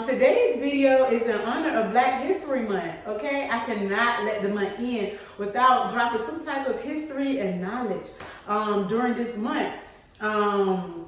Today's video is in honor of Black History Month, okay? I cannot let the month end without dropping some type of history and knowledge during this month. Our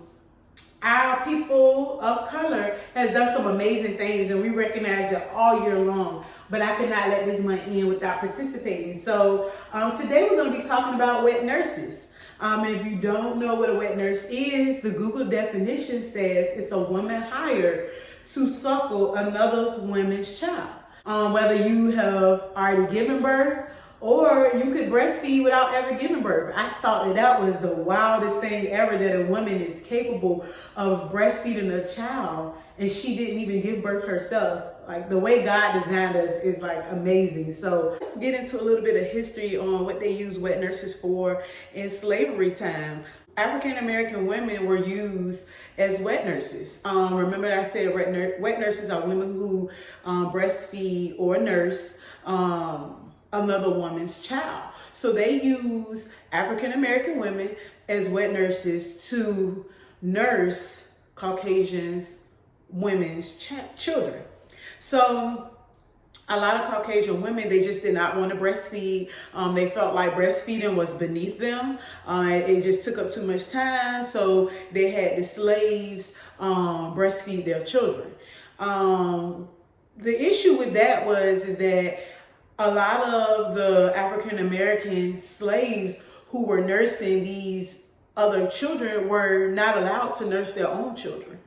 people of color has done some amazing things, and we recognize it all year long, but I cannot let this month end without participating. So today we're going to be talking about wet nurses. And if you don't know what a wet nurse is, the Google definition says it's a woman hired to suckle another woman's child. Whether you have already given birth or you could breastfeed without ever giving birth. I thought that was the wildest thing ever, that a woman is capable of breastfeeding a child and she didn't even give birth herself. Like, the way God designed us is like amazing. So let's get into a little bit of history on what they used wet nurses for in slavery time. African American women were used as wet nurses. Remember I said wet nurses are women who breastfeed or nurse another woman's child. So they use African American women as wet nurses to nurse Caucasian women's children. So a lot of Caucasian women, they just did not want to breastfeed. They felt like breastfeeding was beneath them. It just took up too much time. So they had the slaves breastfeed their children. The issue with that is that a lot of the African American slaves who were nursing these other children were not allowed to nurse their own children.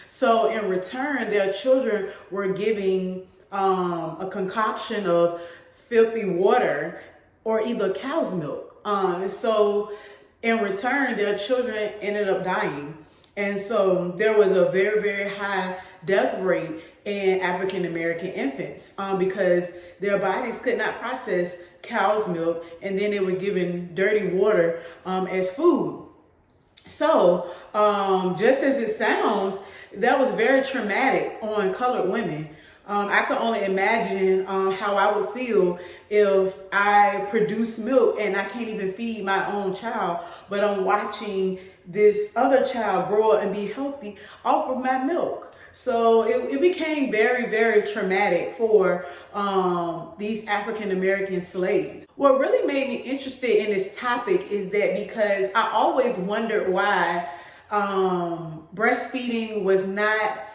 So in return, their children were giving a concoction of filthy water or either cow's milk. So in return, their children ended up dying. And so there was a very, very high death rate in African American infants because their bodies could not process cow's milk, and then they were given dirty water as food. So just as it sounds, that was very traumatic on colored women. I can only imagine how I would feel if I produce milk and I can't even feed my own child, but I'm watching this other child grow up and be healthy off of my milk. So it became very, very traumatic for these African American slaves. What really made me interested in this topic is that because I always wondered why breastfeeding was not,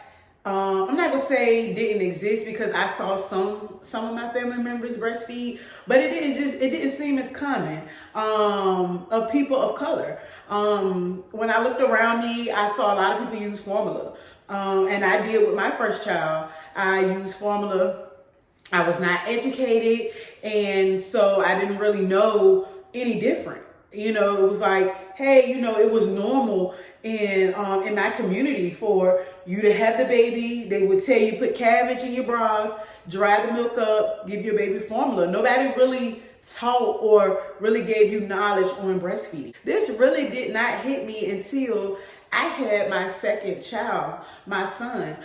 I'm not gonna say didn't exist, because I saw some of my family members breastfeed, but it didn't seem as common of people of color. When I looked around me, I saw a lot of people use formula. And I did with my first child. I used formula. I was not educated, and so I didn't really know any different. You know, it was like, hey, you know, it was normal in my community for you to have the baby. They would tell you put cabbage in your bras, dry the milk up, give your baby formula. Nobody really taught or really gave you knowledge on breastfeeding. This really did not hit me until I had my second child, my son.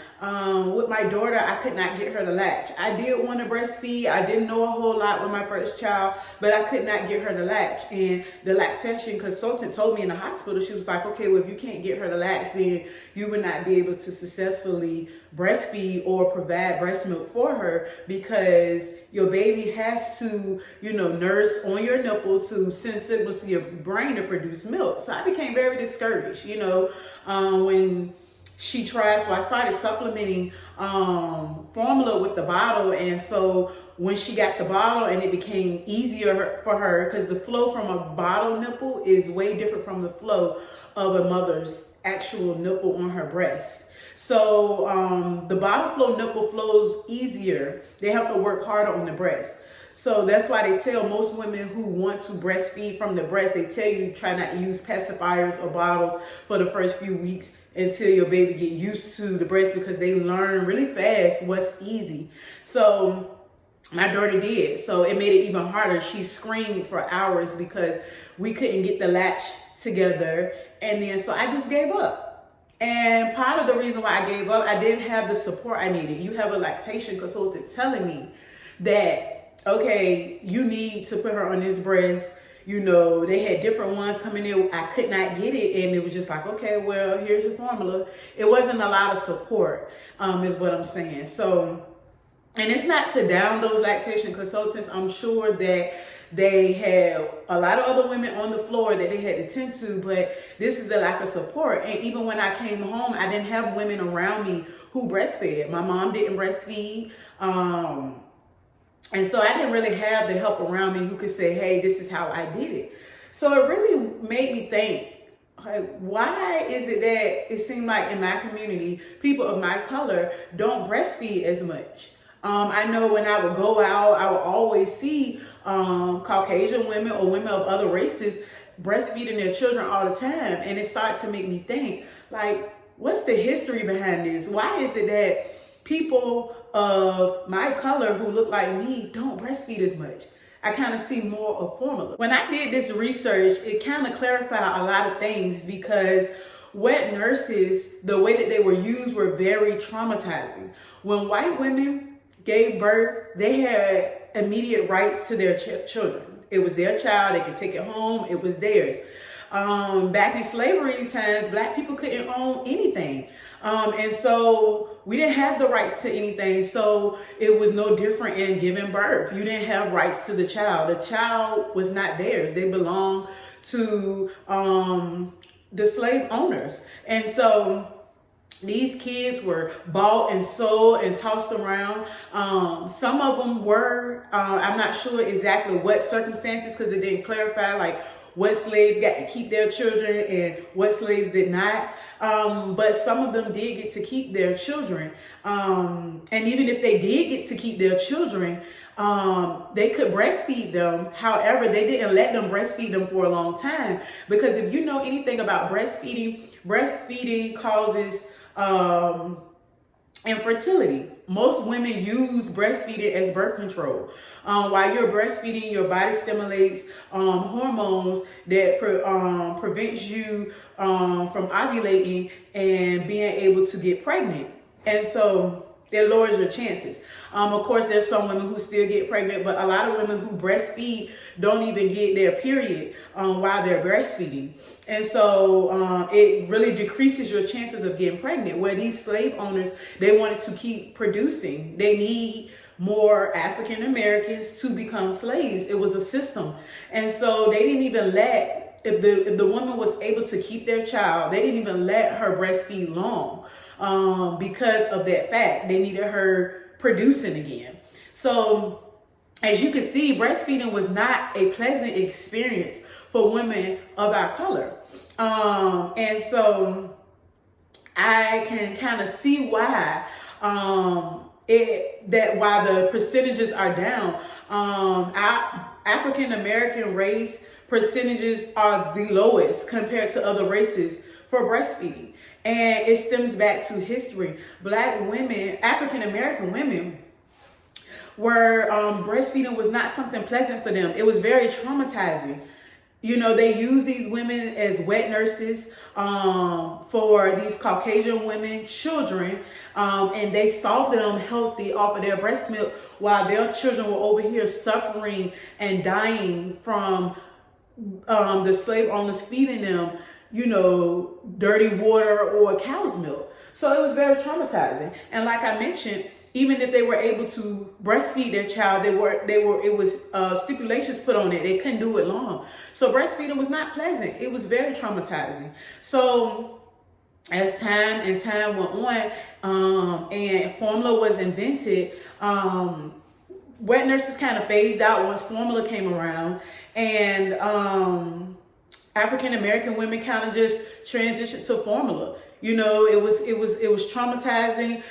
With my daughter, I could not get her to latch. I did want to breastfeed. I didn't know a whole lot with my first child, but I could not get her to latch. And the lactation consultant told me in the hospital, she was like, okay, well, if you can't get her to latch, then you would not be able to successfully breastfeed or provide breast milk for her, because your baby has to, you know, nurse on your nipple to send signals to your brain to produce milk. So I became very discouraged, you know, when she tried. So I started supplementing formula with the bottle. And so when she got the bottle, and it became easier for her, because the flow from a bottle nipple is way different from the flow of a mother's actual nipple on her breast. So the bottle flow nipple flows easier. They have to work harder on the breast. So that's why they tell most women who want to breastfeed from the breast, they tell you try not to use pacifiers or bottles for the first few weeks until your baby get used to the breast, because they learn really fast what's easy. So my daughter did. So it made it even harder. She screamed for hours because we couldn't get the latch together. And then so I just gave up. And part of the reason why I gave up, I didn't have the support I needed. You have a lactation consultant telling me that, okay, you need to put her on this breast. You know, they had different ones coming in. I could not get it. And it was just like, okay, well, here's your formula. It wasn't a lot of support, is what I'm saying. So, and it's not to down those lactation consultants. I'm sure that they had a lot of other women on the floor that they had to tend to, but this is the lack of support. And even when I came home, I didn't have women around me who breastfed. My mom didn't breastfeed. And so I didn't really have the help around me who could say, hey, this is how I did it. So it really made me think, like, why is it that it seemed like in my community, people of my color don't breastfeed as much? I know when I would go out, I would always see Caucasian women or women of other races breastfeeding their children all the time. And it started to make me think, like, what's the history behind this? Why is it that people of my color who look like me don't breastfeed as much? I kind of see more of formula. When I did this research, it kind of clarified a lot of things, because wet nurses, the way that they were used were very traumatizing. When white women gave birth, they had immediate rights to their children. It was their child. They could take it home. It was theirs. Back in slavery times, black people couldn't own anything. And so we didn't have the rights to anything. So it was no different in giving birth. You didn't have rights to the child. The child was not theirs. They belonged to the slave owners. And so these kids were bought and sold and tossed around. Some of them were, I'm not sure exactly what circumstances, because it didn't clarify like what slaves got to keep their children and what slaves did not. But some of them did get to keep their children. And even if they did get to keep their children, they could breastfeed them. However, they didn't let them breastfeed them for a long time, because if you know anything about breastfeeding causes infertility. Most women use breastfeeding as birth control. While you're breastfeeding, your body stimulates hormones that prevents you from ovulating and being able to get pregnant. And so it lowers your chances. Of course, there's some women who still get pregnant, but a lot of women who breastfeed don't even get their period while they're breastfeeding. And so it really decreases your chances of getting pregnant, where these slave owners, they wanted to keep producing. They need more African Americans to become slaves. It was a system. And so they didn't even let, if the woman was able to keep their child, they didn't even let her breastfeed long because of that fact. They needed her producing again. So as you can see, breastfeeding was not a pleasant experience for women of our color. And so I can kind of see why why the percentages are down. African American race percentages are the lowest compared to other races for breastfeeding. And it stems back to history. Black women, African American women, were breastfeeding was not something pleasant for them. It was very traumatizing. You know, they used these women as wet nurses for these Caucasian women, children, and they saw them healthy off of their breast milk, while their children were over here suffering and dying from the slave owners feeding them, you know, dirty water or cow's milk. So it was very traumatizing. And like I mentioned, even if they were able to breastfeed their child, it was stipulations put on it. They couldn't do it long. So breastfeeding was not pleasant. It was very traumatizing. So as time went on, and formula was invented, wet nurses kind of phased out once formula came around, and African American women kind of just transitioned to formula. You know, it was traumatizing.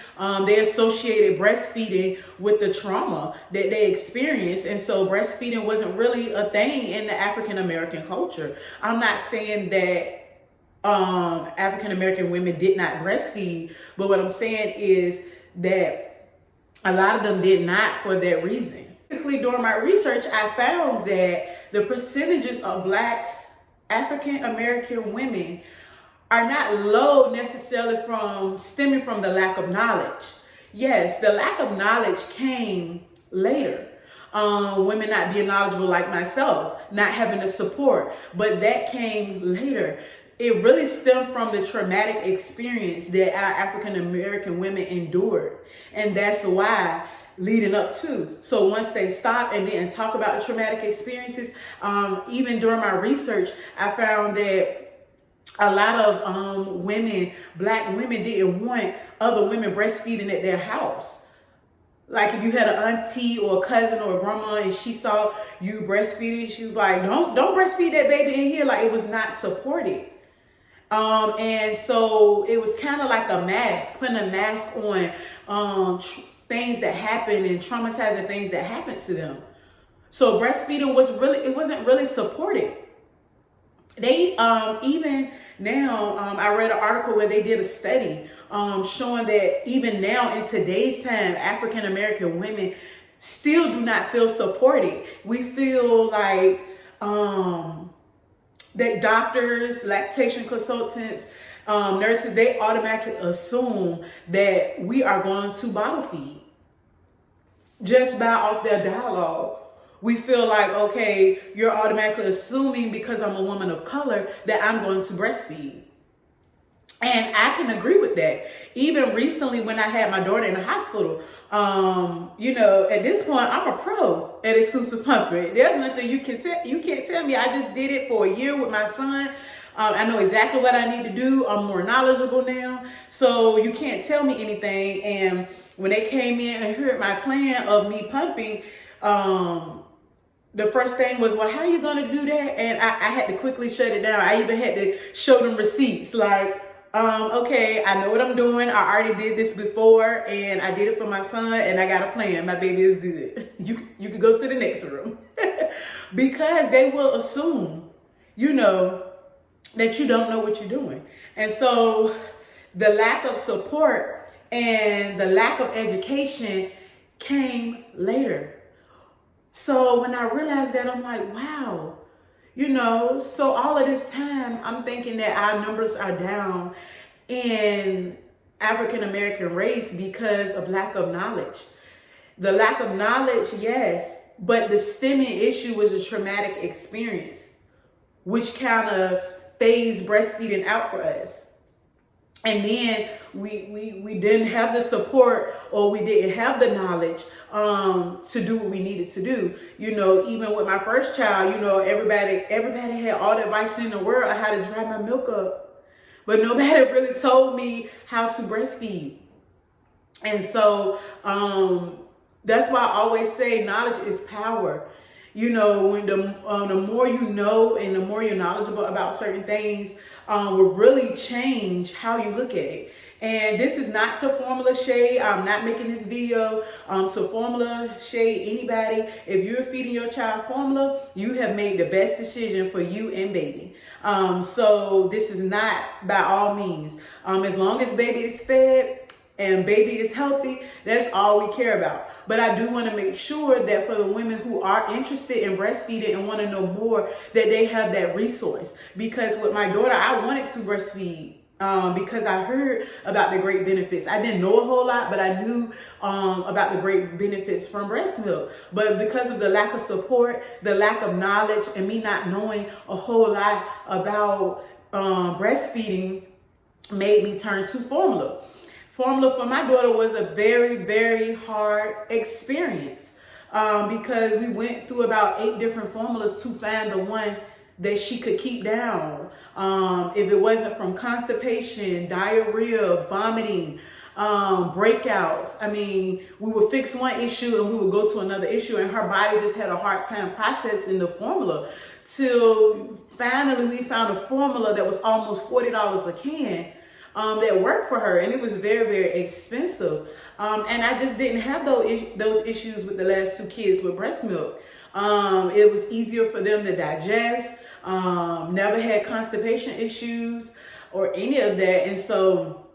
They associated breastfeeding with the trauma that they experienced. And so breastfeeding wasn't really a thing in the African American culture. I'm not saying that African American women did not breastfeed, but what I'm saying is that a lot of them did not for that reason. Basically, during my research, I found that the percentages of Black African American women are not low necessarily stemming from the lack of knowledge. Yes, the lack of knowledge came later. women not being knowledgeable like myself, not having the support. But that came later. It really stemmed from the traumatic experience that our African American women endured. And that's why leading up to. So once they stop and then talk about the traumatic experiences, even during my research, I found that a lot of women, black women, didn't want other women breastfeeding at their house. Like if you had an auntie or a cousin or a grandma and she saw you breastfeeding, she was like, don't breastfeed that baby in here. Like it was not supported. And so it was kind of like a mask, putting a mask on things that happened and traumatizing things that happened to them. So breastfeeding wasn't really supported. They even now, I read an article where they did a study showing that even now in today's time, African American women still do not feel supported. We feel like that doctors, lactation consultants, nurses, they automatically assume that we are going to bottle feed just by off their dialogue. We feel like, okay, you're automatically assuming because I'm a woman of color that I'm going to breastfeed. And I can agree with that. Even recently when I had my daughter in the hospital, at this point, I'm a pro at exclusive pumping. There's nothing you can't tell me. I just did it for a year with my son. I know exactly what I need to do. I'm more knowledgeable now. So you can't tell me anything. And when they came in and heard my plan of me pumping, the first thing was, well, how are you going to do that? And I had to quickly shut it down. I even had to show them receipts. Like, okay, I know what I'm doing. I already did this before and I did it for my son and I got a plan. My baby is good. You can go to the next room. Because they will assume, that you don't know what you're doing. And so the lack of support and the lack of education came later. So when I realized that, I'm like, wow, so all of this time, I'm thinking that our numbers are down in African American race because of lack of knowledge. The lack of knowledge, yes, but the stemming issue was a traumatic experience, which kind of phased breastfeeding out for us. And then we didn't have the support or we didn't have the knowledge to do what we needed to do. Even with my first child, everybody had all the advice in the world on how to dry my milk up. But nobody really told me how to breastfeed. And so that's why I always say knowledge is power. When the more you know and the more you're knowledgeable about certain things, will really change how you look at it. And this is not to formula shade. I'm not making this video to formula shade anybody. If you're feeding your child formula, you have made the best decision for you and baby. So this is not by all means. As long as baby is fed and baby is healthy, that's all we care about. But I do want to make sure that for the women who are interested in breastfeeding and want to know more, that they have that resource. Because with my daughter, I wanted to breastfeed because I heard about the great benefits. I didn't know a whole lot, but I knew about the great benefits from breast milk. But because of the lack of support, the lack of knowledge, and me not knowing a whole lot about breastfeeding, made me turn to formula. Formula for my daughter was a very, very hard experience because we went through about 8 different formulas to find the one that she could keep down. If it wasn't from constipation, diarrhea, vomiting, breakouts. I mean, we would fix one issue and we would go to another issue, and her body just had a hard time processing the formula till finally we found a formula that was almost $40 a can. That worked for her, and it was very, very expensive. And I just didn't have those issues with the last 2 kids with breast milk. It was easier for them to digest, never had constipation issues or any of that. And so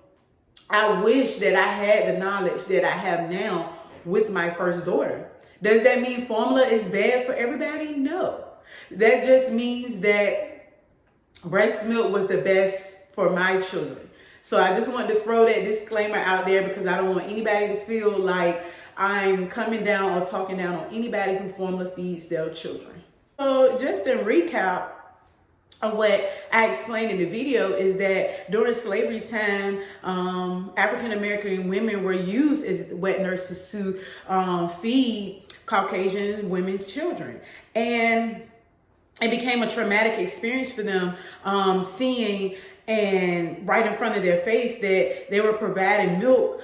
I wish that I had the knowledge that I have now with my first daughter. Does that mean formula is bad for everybody? No. That just means that breast milk was the best for my children. So I just wanted to throw that disclaimer out there because I don't want anybody to feel like I'm coming down or talking down on anybody who formula feeds their children. So just in recap of what I explained in the video is that during slavery time, African American women were used as wet nurses to feed Caucasian women children. And it became a traumatic experience for them, seeing and right in front of their face that they were providing milk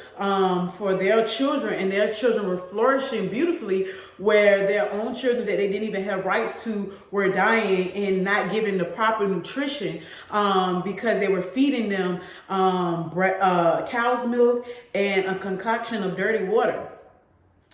for their children, and their children were flourishing beautifully, where their own children that they didn't even have rights to were dying and not given the proper nutrition because they were feeding them cow's milk and a concoction of dirty water.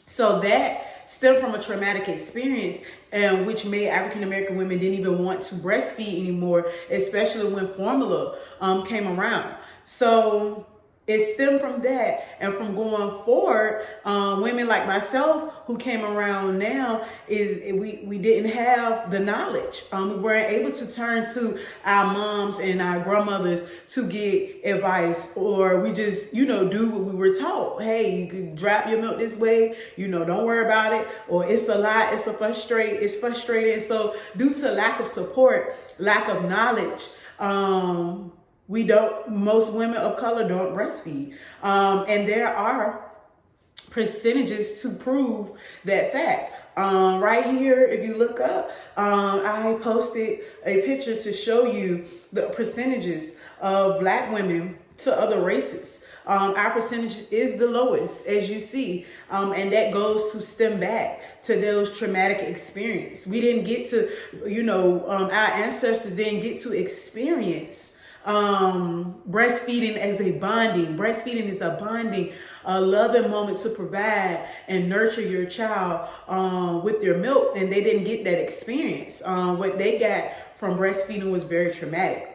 So that stemmed from a traumatic experience, and which made African American women didn't even want to breastfeed anymore, especially when formula came around. So it stemmed from that, and from going forward, women like myself who came around now, we didn't have the knowledge. We weren't able to turn to our moms and our grandmothers to get advice, or we just, do what we were taught. Hey, you could drop your milk this way, don't worry about it, or it's a lot, it's frustrating. So due to lack of support, lack of knowledge, most women of color don't breastfeed. And there are percentages to prove that fact. Right here, if you look up, I posted a picture to show you the percentages of Black women to other races. Our percentage is the lowest, as you see, and that goes to stem back to those traumatic experiences. We didn't get to, our ancestors didn't get to experience breastfeeding as a bonding. Breastfeeding is a bonding, a loving moment to provide and nurture your child with their milk, and they didn't get that experience. What they got from breastfeeding was very traumatic.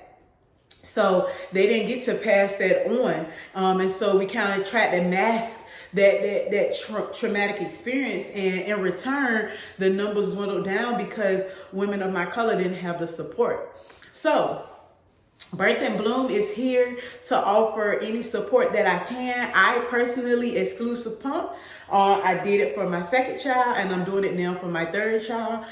So they didn't get to pass that on, and so we kind of tried to mask that traumatic experience, and in return, the numbers dwindled down because women of my color didn't have the support. So Birth and Bloom is here to offer any support that I can. I personally exclusive pump. I did it for my second child, and I'm doing it now for my third child.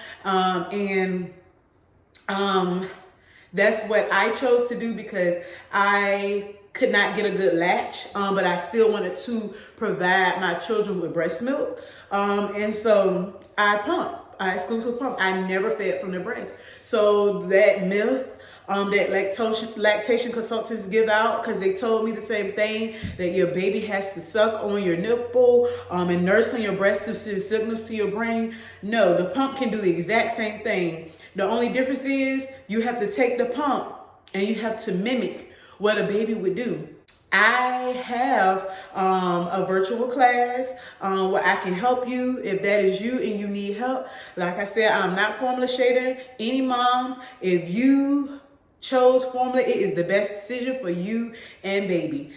That's what I chose to do because I could not get a good latch, but I still wanted to provide my children with breast milk. And so I exclusive pump. I never fed from the breast. So that myth that lactation consultants give out, because they told me the same thing, that your baby has to suck on your nipple and nurse on your breast to send signals to your brain. No, the pump can do the exact same thing. The only difference is you have to take the pump and you have to mimic what a baby would do. I have a virtual class where I can help you if that is you and you need help. Like I said, I'm not formula shading any moms. If you chose formula, it is the best decision for you and baby.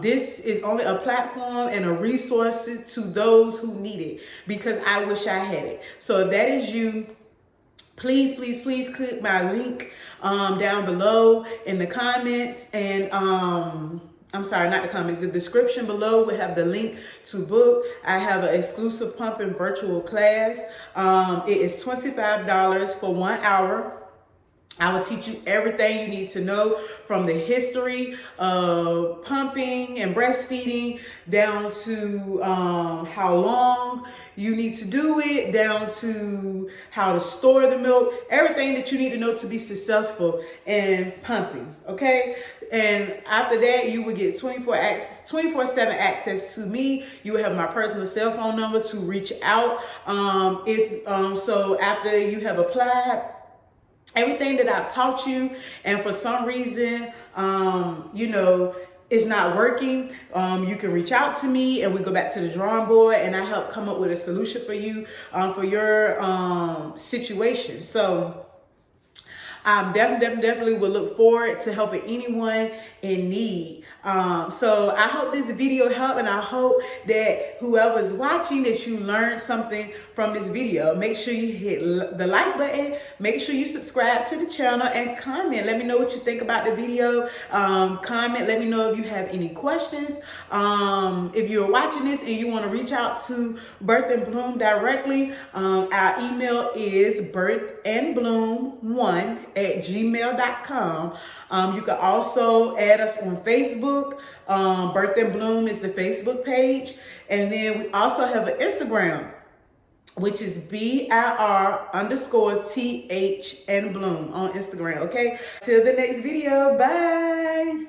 This is only a platform and a resource to those who need it, because I wish I had it. So if that is you, please click my link down below in the comments, and I'm sorry, not the comments, the description below will have the link to book. I have an exclusive pumping virtual class. It is $25 for 1 hour. I will teach you everything you need to know, from the history of pumping and breastfeeding down to how long you need to do it, down to how to store the milk, everything that you need to know to be successful in pumping, okay? And after that, you will get 24/7 access to me. You will have my personal cell phone number to reach out. So after you have applied everything that I've taught you, and for some reason, it's not working, you can reach out to me and we go back to the drawing board, and I help come up with a solution for you, for your situation. So definitely will look forward to helping anyone in need. So I hope this video helped, and I hope that whoever's watching, that you learned something from this video. Make sure you hit the like button, make sure you subscribe to the channel, and comment. Let me know what you think about the video. Comment, let me know if you have any questions. If you're watching this and you want to reach out to Birth and Bloom directly, our email is birthandbloom1@gmail.com. You can also add us on Facebook. Birth and Bloom is the Facebook page. And then we also have an Instagram, which is BIR_TH and Bloom on Instagram. Okay, till the next video, bye.